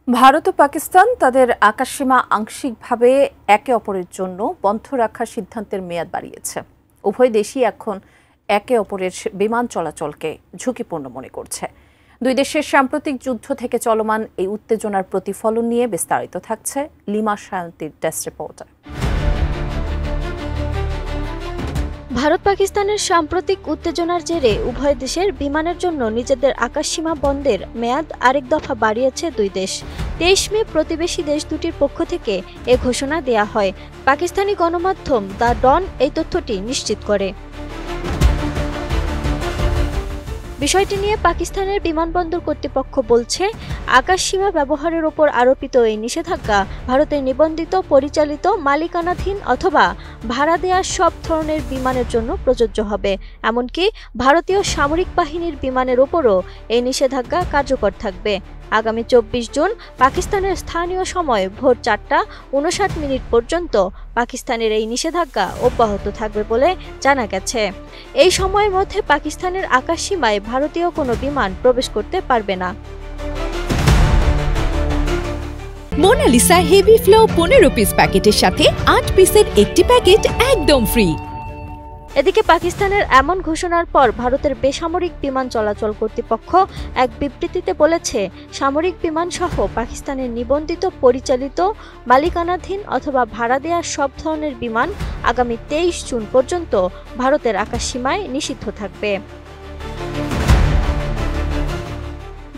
ভারত ও পাকিস্তান তাদের আকাশসীমা আংশিকভাবে একে অপরের জন্য বন্ধ রাখার সিদ্ধান্তের মেয়াদ বাড়িয়েছে। উভয় দেশই এখন একে অপরের বিমান চলাচলকে ঝুঁকিপূর্ণ মনে করছে। দুই দেশের সাম্প্রতিক যুদ্ধ থেকে চলমান এই উত্তেজনার প্রতিফলন নিয়ে বিস্তারিত থাকছে লিমা সায়ন্তীর ডেস্ক রিপোর্টে। ভারত পাকিস্তানের সাম্প্রতিক উত্তেজনার জেরে উভয় দেশের বিমানের জন্য নিজেদের আকাশসীমা বন্ধের মেয়াদ আরেক দফা বাড়িয়েছে দুই দেশ। 23 মে প্রতিবেশী দেশ দুটির পক্ষ থেকে এ ঘোষণা দেয়া হয়। পাকিস্তানি গণমাধ্যম দ্য ডন এই তথ্যটি নিশ্চিত করে। বিষয়টি নিয়ে পাকিস্তানের বিমানবন্দর কর্তৃপক্ষ বলছে, আকাশসীমা ব্যবহারের ওপর আরোপিত এই নিষেধাজ্ঞা ভারতের নিবন্ধিত, পরিচালিত, মালিকানাধীন অথবা ভাড়া দেওয়া সব ধরনের বিমানের জন্য প্রযোজ্য হবে। এমনকি ভারতীয় সামরিক বাহিনীর বিমানের ওপরও এই নিষেধাজ্ঞা কার্যকর থাকবে। আগামী 24 জুন পাকিস্তানের স্থানীয় সময় ভোর 4:59 পর্যন্ত পাকিস্তানের এই নিষেধাজ্ঞা অব্যাহত থাকবে বলে জানা গেছে। এই সময়ের মধ্যে পাকিস্তানের আকাশসীমায় ভারতীয় কোনো বিমান প্রবেশ করতে পারবে না। মোনালিসা হেভি ফ্লো 15 পিস প্যাকেটের সাথে 8 পিসের একটি প্যাকেট একদম ফ্রি। এদিকে পাকিস্তানের এমন ঘোষণার পর ভারতের বেসামরিক বিমান চলাচল কর্তৃপক্ষ এক বিবৃতিতে বলেছে, সামরিক বিমান সহ পাকিস্তানের নিবন্ধিত, পরিচালিত, মালিকানাধীন অথবা ভাড়া দেওয়া সব ধরনের বিমান আগামী 23 জুন পর্যন্ত ভারতের আকাশসীমায় নিষিদ্ধ থাকবে।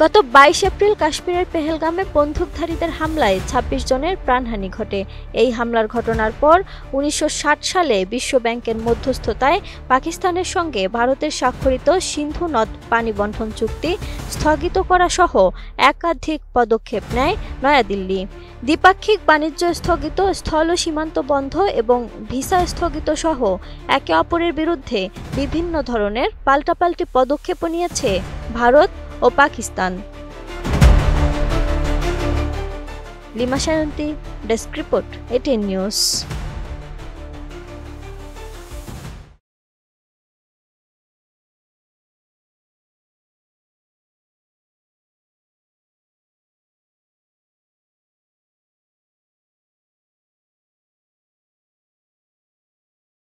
গত 22 এপ্রিল কাশ্মীরের পেহেলগামে বন্দুকধারীদের হামলায় 26 জনের প্রাণহানি ঘটে। এই হামলার ঘটনার পর 1960 সালে বিশ্ব ব্যাংকের মধ্যস্থতায় পাকিস্তানের সঙ্গে ভারতের স্বাক্ষরিত সিন্ধু নদ পানি বণ্টন চুক্তি স্থগিত করা সহ একাধিক পদক্ষেপ নেয় নয়াদিল্লি। দ্বিপাক্ষিক বাণিজ্য স্থগিত, স্থল সীমান্ত বন্ধ এবং ভিসা স্থগিত সহ একে অপরের বিরুদ্ধে বিভিন্ন ধরনের পাল্টাপাল্টি পদক্ষেপও নিয়েছে ভারত ও Pakistan. Lima Sayanti, desk report, ATN news.